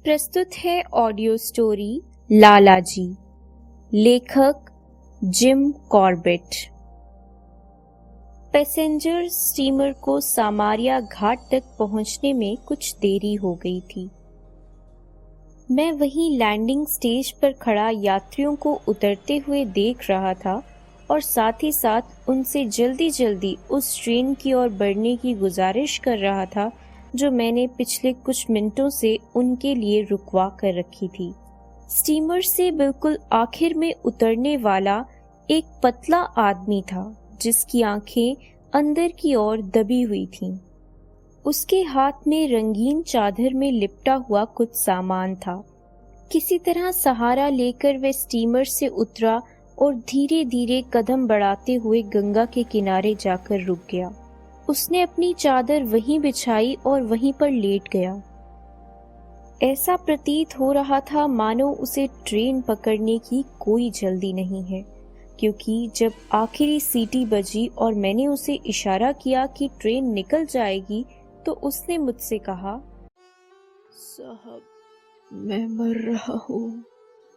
प्रस्तुत है audio story लाला जी। लेखक जिम कॉर्बेट। पैसेंजर स्टीमर को सामारिया घाट तक पहुंचने में कुछ देरी हो गई थी। मैं वहीं लैंडिंग स्टेज पर खड़ा यात्रियों को उतरते हुए देख रहा था और साथ ही साथ उनसे जल्दी जल्दी उस ट्रेन की ओर बढ़ने की गुजारिश कर रहा था जो मैंने पिछले कुछ मिनटों से उनके लिए रुकवा कर रखी थी। स्टीमर से बिल्कुल आखिर में उतरने वाला एक पतला आदमी था जिसकी आंखें अंदर की ओर दबी हुई थीं। उसके हाथ में रंगीन चादर में लिपटा हुआ कुछ सामान था। किसी तरह सहारा लेकर वह स्टीमर से उतरा और धीरे धीरे कदम बढ़ाते हुए गंगा के किनारे जाकर रुक गया। उसने अपनी चादर वहीं बिछाई और वहीं पर लेट गया। ऐसा प्रतीत हो रहा था मानो उसे ट्रेन पकड़ने की कोई जल्दी नहीं है, क्योंकि जब आखिरी सीटी बजी और मैंने उसे इशारा किया कि ट्रेन निकल जाएगी तो उसने मुझसे कहा, साहब, मैं मर रहा हूँ,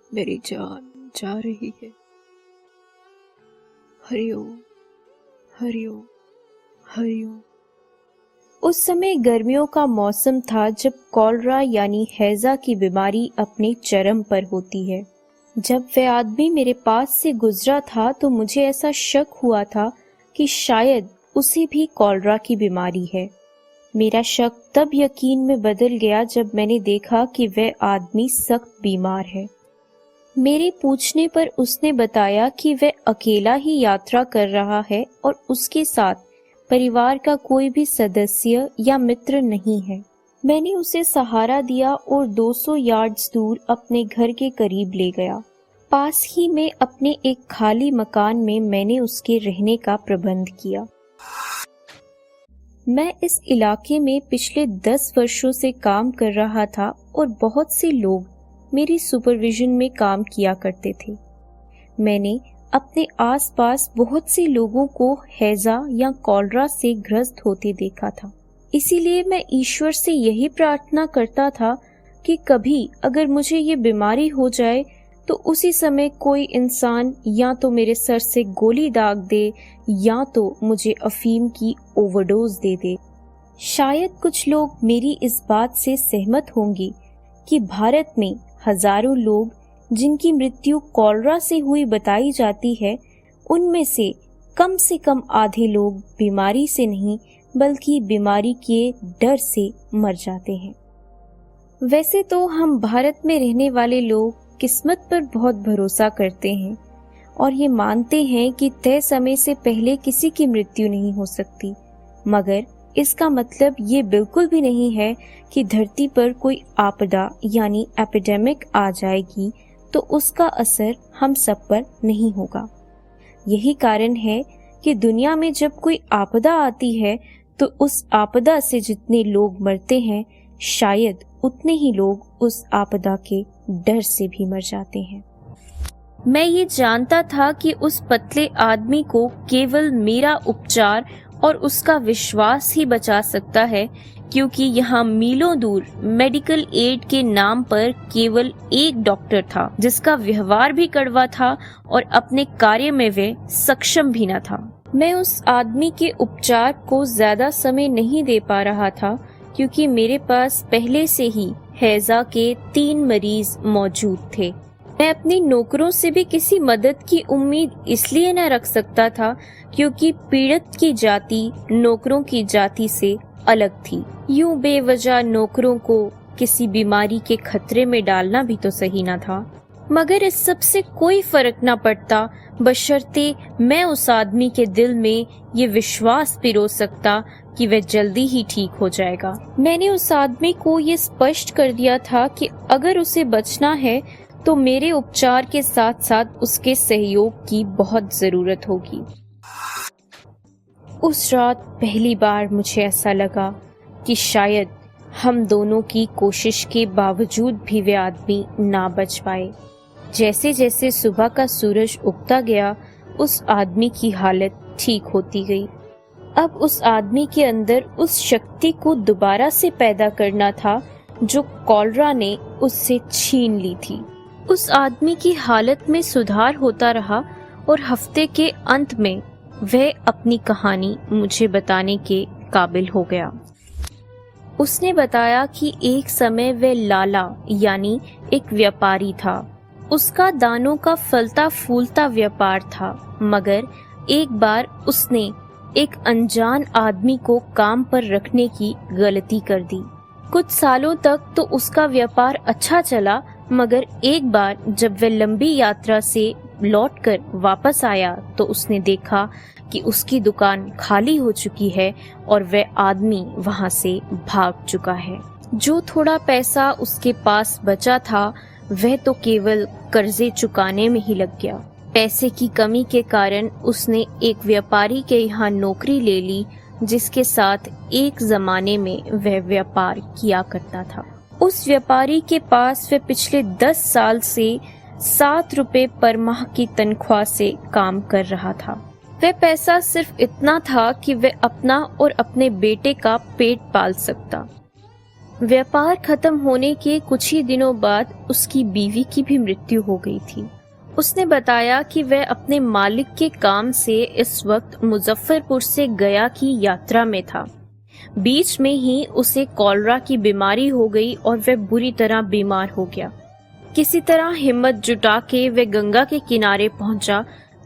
मेरी जान जा रही है। हरिओम हरिओम हरिओम। उस समय गर्मियों का मौसम था जब कॉलरा यानी हैजा की बीमारी अपने चरम पर होती है। जब वह आदमी मेरे पास से गुजरा था तो मुझे ऐसा शक हुआ था कि शायद उसे भी कॉलरा की बीमारी है। मेरा शक तब यकीन में बदल गया जब मैंने देखा कि वह आदमी सख्त बीमार है। मेरे पूछने पर उसने बताया कि वह अकेला ही यात्रा कर रहा है और उसके साथ परिवार का कोई भी सदस्य या मित्र नहीं है। मैंने उसे सहारा दिया और 200 यार्ड्स दूर अपने घर के करीब ले गया। पास ही में अपने एक खाली मकान में मैंने उसके रहने का प्रबंध किया। मैं इस इलाके में पिछले 10 वर्षों से काम कर रहा था और बहुत से लोग मेरी सुपरविजन में काम किया करते थे। मैंने अपने आसपास बहुत से लोगों को हैजा या कॉलरा से ग्रस्त होते देखा था। इसीलिए मैं ईश्वर से यही प्रार्थना करता था कि कभी अगर मुझे ये बीमारी हो जाए तो उसी समय कोई इंसान या तो मेरे सर से गोली दाग दे या तो मुझे अफीम की ओवरडोज दे दे। शायद कुछ लोग मेरी इस बात से सहमत होंगे कि भारत में हजारों लोग जिनकी मृत्यु कॉलरा से हुई बताई जाती है, उनमें से कम आधे लोग बीमारी से नहीं बल्कि बीमारी के डर से मर जाते हैं। वैसे तो हम भारत में रहने वाले लोग किस्मत पर बहुत भरोसा करते हैं और ये मानते हैं कि तय समय से पहले किसी की मृत्यु नहीं हो सकती, मगर इसका मतलब ये बिल्कुल भी नहीं है कि धरती पर कोई आपदा यानी एपिडेमिक आ जाएगी तो उसका असर हम सब पर नहीं होगा। यही कारण है कि दुनिया में जब कोई आपदा आती है तो उस आपदा से जितने लोग मरते हैं, शायद उतने ही लोग उस आपदा के डर से भी मर जाते हैं। मैं ये जानता था कि उस पतले आदमी को केवल मेरा उपचार और उसका विश्वास ही बचा सकता है, क्योंकि यहाँ मीलों दूर मेडिकल एड के नाम पर केवल एक डॉक्टर था जिसका व्यवहार भी कड़वा था और अपने कार्य में वह सक्षम भी न था। मैं उस आदमी के उपचार को ज्यादा समय नहीं दे पा रहा था क्योंकि मेरे पास पहले से ही हैजा के 3 मरीज मौजूद थे। मैं अपने नौकरों से भी किसी मदद की उम्मीद इसलिए न रख सकता था क्योंकि पीड़ित की जाति नौकरों की जाति से अलग थी। यूं बेवजह नौकरों को किसी बीमारी के खतरे में डालना भी तो सही न था, मगर इस सब से कोई फर्क न पड़ता बशर्ते मैं उस आदमी के दिल में ये विश्वास पिरो सकता कि वह जल्दी ही ठीक हो जाएगा। मैंने उस आदमी को ये स्पष्ट कर दिया था कि अगर उसे बचना है तो मेरे उपचार के साथ साथ उसके सहयोग की बहुत जरूरत होगी। उस रात पहली बार मुझे ऐसा लगा कि शायद हम दोनों की कोशिश के बावजूद भी वे आदमी ना बच पाए। जैसे जैसे सुबह का सूरज उगता गया, उस आदमी की हालत ठीक होती गई। अब उस आदमी के अंदर उस शक्ति को दोबारा से पैदा करना था जो कॉलरा ने उससे छीन ली थी। उस आदमी की हालत में सुधार होता रहा और हफ्ते के अंत में वह अपनी कहानी मुझे बताने के काबिल हो गया। उसने बताया कि एक समय वह लाला यानी एक व्यापारी था। उसका दानों का फलता फूलता व्यापार था, मगर एक बार उसने एक अनजान आदमी को काम पर रखने की गलती कर दी। कुछ सालों तक तो उसका व्यापार अच्छा चला, मगर एक बार जब वह लंबी यात्रा से लौटकर वापस आया तो उसने देखा कि उसकी दुकान खाली हो चुकी है और वह आदमी वहां से भाग चुका है। जो थोड़ा पैसा उसके पास बचा था वह तो केवल कर्जे चुकाने में ही लग गया। पैसे की कमी के कारण उसने एक व्यापारी के यहाँ नौकरी ले ली, जिसके साथ एक जमाने में वह व्यापार किया करता था। उस व्यापारी के पास वह पिछले 10 साल से 7 रुपए पर माह की तनख्वाह से काम कर रहा था। वह पैसा सिर्फ इतना था कि वह अपना और अपने बेटे का पेट पाल सकता। व्यापार खत्म होने के कुछ ही दिनों बाद उसकी बीवी की भी मृत्यु हो गई थी। उसने बताया कि वह अपने मालिक के काम से इस वक्त मुजफ्फरपुर से गया की यात्रा में था। बीच में ही उसे कॉलरा की बीमारी हो गई और वह बुरी तरह बीमार हो गया। किसी तरह हिम्मत जुटा के वह गंगा के किनारे पहुंचा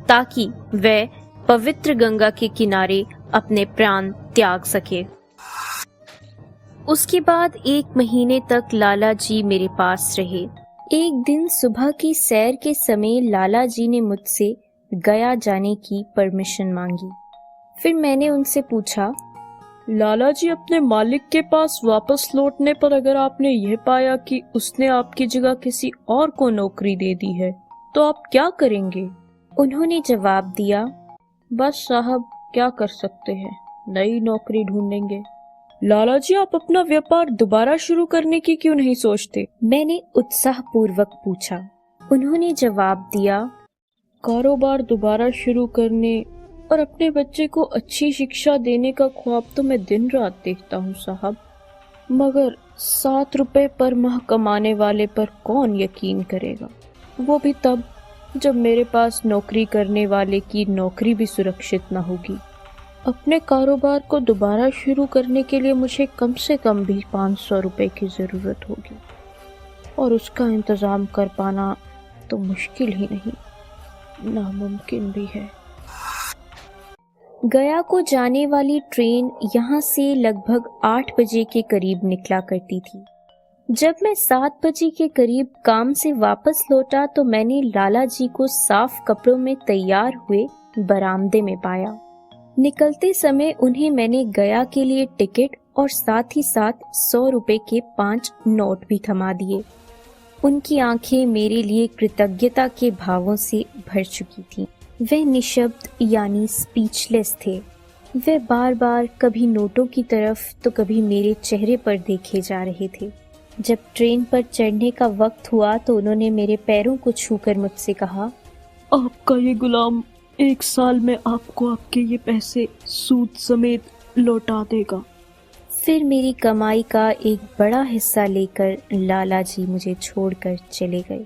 ताकि वह पवित्र गंगा के किनारे अपने प्राण त्याग सके। उसके बाद 1 महीने तक लाला जी मेरे पास रहे। एक दिन सुबह की सैर के समय लाला जी ने मुझसे गया जाने की परमिशन मांगी। फिर मैंने उनसे पूछा, लाला जी, अपने मालिक के पास वापस लौटने पर अगर आपने यह पाया कि उसने आपकी जगह किसी और को नौकरी दे दी है तो आप क्या करेंगे? उन्होंने जवाब दिया, बस साहब, क्या कर सकते हैं, नई नौकरी ढूंढेंगे। लाला जी, आप अपना व्यापार दोबारा शुरू करने की क्यों नहीं सोचते? मैंने उत्साहपूर्वक पूछा। उन्होंने जवाब दिया, कारोबार दोबारा शुरू करने और अपने बच्चे को अच्छी शिक्षा देने का ख्वाब तो मैं दिन रात देखता हूँ साहब, मगर 7 रुपए पर माह कमाने वाले पर कौन यकीन करेगा, वो भी तब जब मेरे पास नौकरी करने वाले की नौकरी भी सुरक्षित न होगी। अपने कारोबार को दोबारा शुरू करने के लिए मुझे कम से कम भी 500 रुपए की ज़रूरत होगी और उसका इंतज़ाम कर पाना तो मुश्किल ही नहीं, नामुमकिन भी है। गया को जाने वाली ट्रेन यहाँ से लगभग 8 बजे के करीब निकला करती थी। जब मैं 7 बजे के करीब काम से वापस लौटा तो मैंने लाला जी को साफ कपड़ों में तैयार हुए बरामदे में पाया। निकलते समय उन्हें मैंने गया के लिए टिकट और साथ ही साथ 100 रुपए के 5 नोट भी थमा दिए। उनकी आंखें मेरे लिए कृतज्ञता के भावों से भर चुकी थीं। वे निशब्द यानी स्पीचलेस थे। वे बार बार कभी नोटों की तरफ तो कभी मेरे चेहरे पर देखे जा रहे थे। जब ट्रेन पर चढ़ने का वक्त हुआ तो उन्होंने मेरे पैरों को छूकर मुझसे कहा, आपका ये गुलाम 1 साल में आपको आपके ये पैसे सूद समेत लौटा देगा। फिर मेरी कमाई का एक बड़ा हिस्सा लेकर लाला जी मुझे छोड़कर चले गए।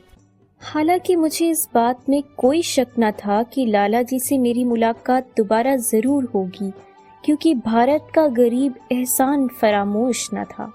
हालांकि मुझे इस बात में कोई शक न था कि लाला जी से मेरी मुलाकात दोबारा जरूर होगी, क्योंकि भारत का गरीब एहसान फरामोश न था।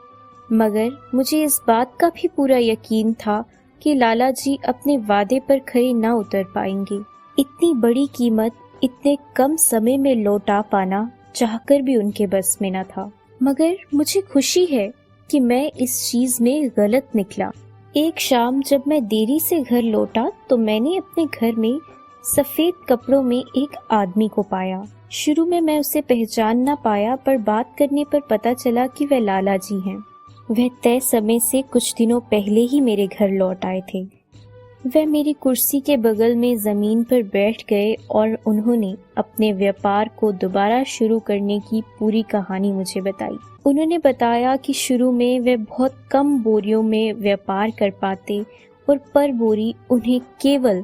मगर मुझे इस बात का भी पूरा यकीन था कि लाला जी अपने वादे पर खरे न उतर पाएंगे। इतनी बड़ी कीमत इतने कम समय में लौटा पाना चाहकर भी उनके बस में न था। मगर मुझे खुशी है कि मैं इस चीज में गलत निकला। एक शाम जब मैं देरी से घर लौटा तो मैंने अपने घर में सफेद कपड़ों में एक आदमी को पाया। शुरू में मैं उसे पहचान न पाया, पर बात करने पर पता चला कि वह लाला जी हैं। वह तय समय से कुछ दिनों पहले ही मेरे घर लौट आए थे। वह मेरी कुर्सी के बगल में जमीन पर बैठ गए और उन्होंने अपने व्यापार को दोबारा शुरू करने की पूरी कहानी मुझे बताई। उन्होंने बताया कि शुरू में वे बहुत कम बोरियों में व्यापार कर पाते और पर बोरी उन्हें केवल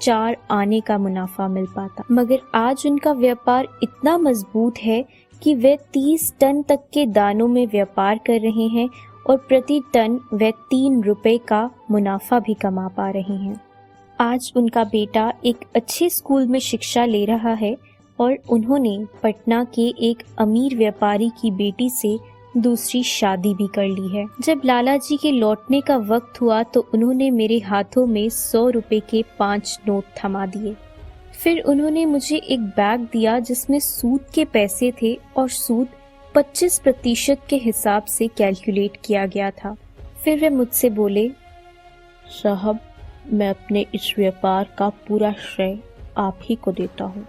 4 आने का मुनाफा मिल पाता, मगर आज उनका व्यापार इतना मजबूत है कि वे 30 टन तक के दानों में व्यापार कर रहे हैं और प्रति टन वे 3 रुपए का मुनाफा भी कमा पा रहे हैं। आज उनका बेटा एक अच्छे स्कूल में शिक्षा ले रहा है और उन्होंने पटना के एक अमीर व्यापारी की बेटी से दूसरी शादी भी कर ली है। जब लाला जी के लौटने का वक्त हुआ तो उन्होंने मेरे हाथों में 100 रुपए के 5 नोट थमा दिए। फिर उन्होंने मुझे एक बैग दिया जिसमें सूद के पैसे थे और सूद 25% के हिसाब से कैलकुलेट किया गया था। फिर वे मुझसे बोले, साहब, मैं अपने इस व्यापार का पूरा श्रेय आप ही को देता हूँ।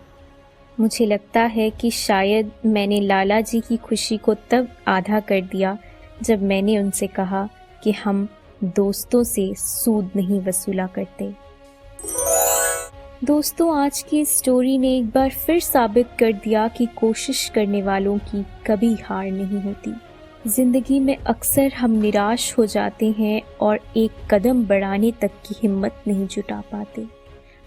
मुझे लगता है कि शायद मैंने लाला जी की खुशी को तब आधा कर दिया जब मैंने उनसे कहा कि हम दोस्तों से सूद नहीं वसूला करते। दोस्तों, आज की स्टोरी ने एक बार फिर साबित कर दिया कि कोशिश करने वालों की कभी हार नहीं होती। जिंदगी में अक्सर हम निराश हो जाते हैं और एक कदम बढ़ाने तक की हिम्मत नहीं जुटा पाते,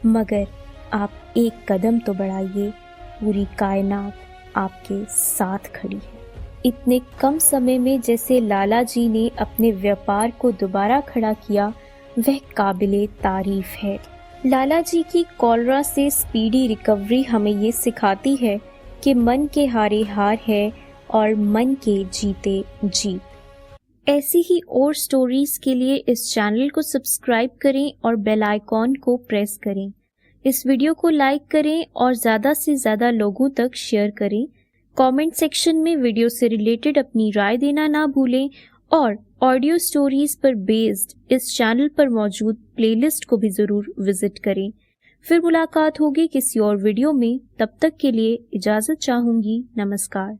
मगर आप एक कदम तो बढ़ाइए, पूरी कायनात आपके साथ खड़ी है। इतने कम समय में जैसे लाला जी ने अपने व्यापार को दोबारा खड़ा किया, वह काबिले तारीफ है। लाला जी की कॉलरा से स्पीडी रिकवरी हमें ये सिखाती है कि मन के हारे हार है और मन के जीते जीत। ऐसी ही और स्टोरीज के लिए इस चैनल को सब्सक्राइब करें और बेल आइकॉन को प्रेस करें। इस वीडियो को लाइक करें और ज़्यादा से ज़्यादा लोगों तक शेयर करें। कमेंट सेक्शन में वीडियो से रिलेटेड अपनी राय देना ना भूलें और ऑडियो स्टोरीज पर बेस्ड इस चैनल पर मौजूद प्लेलिस्ट को भी ज़रूर विजिट करें। फिर मुलाकात होगी किसी और वीडियो में। तब तक के लिए इजाज़त चाहूँगी। नमस्कार।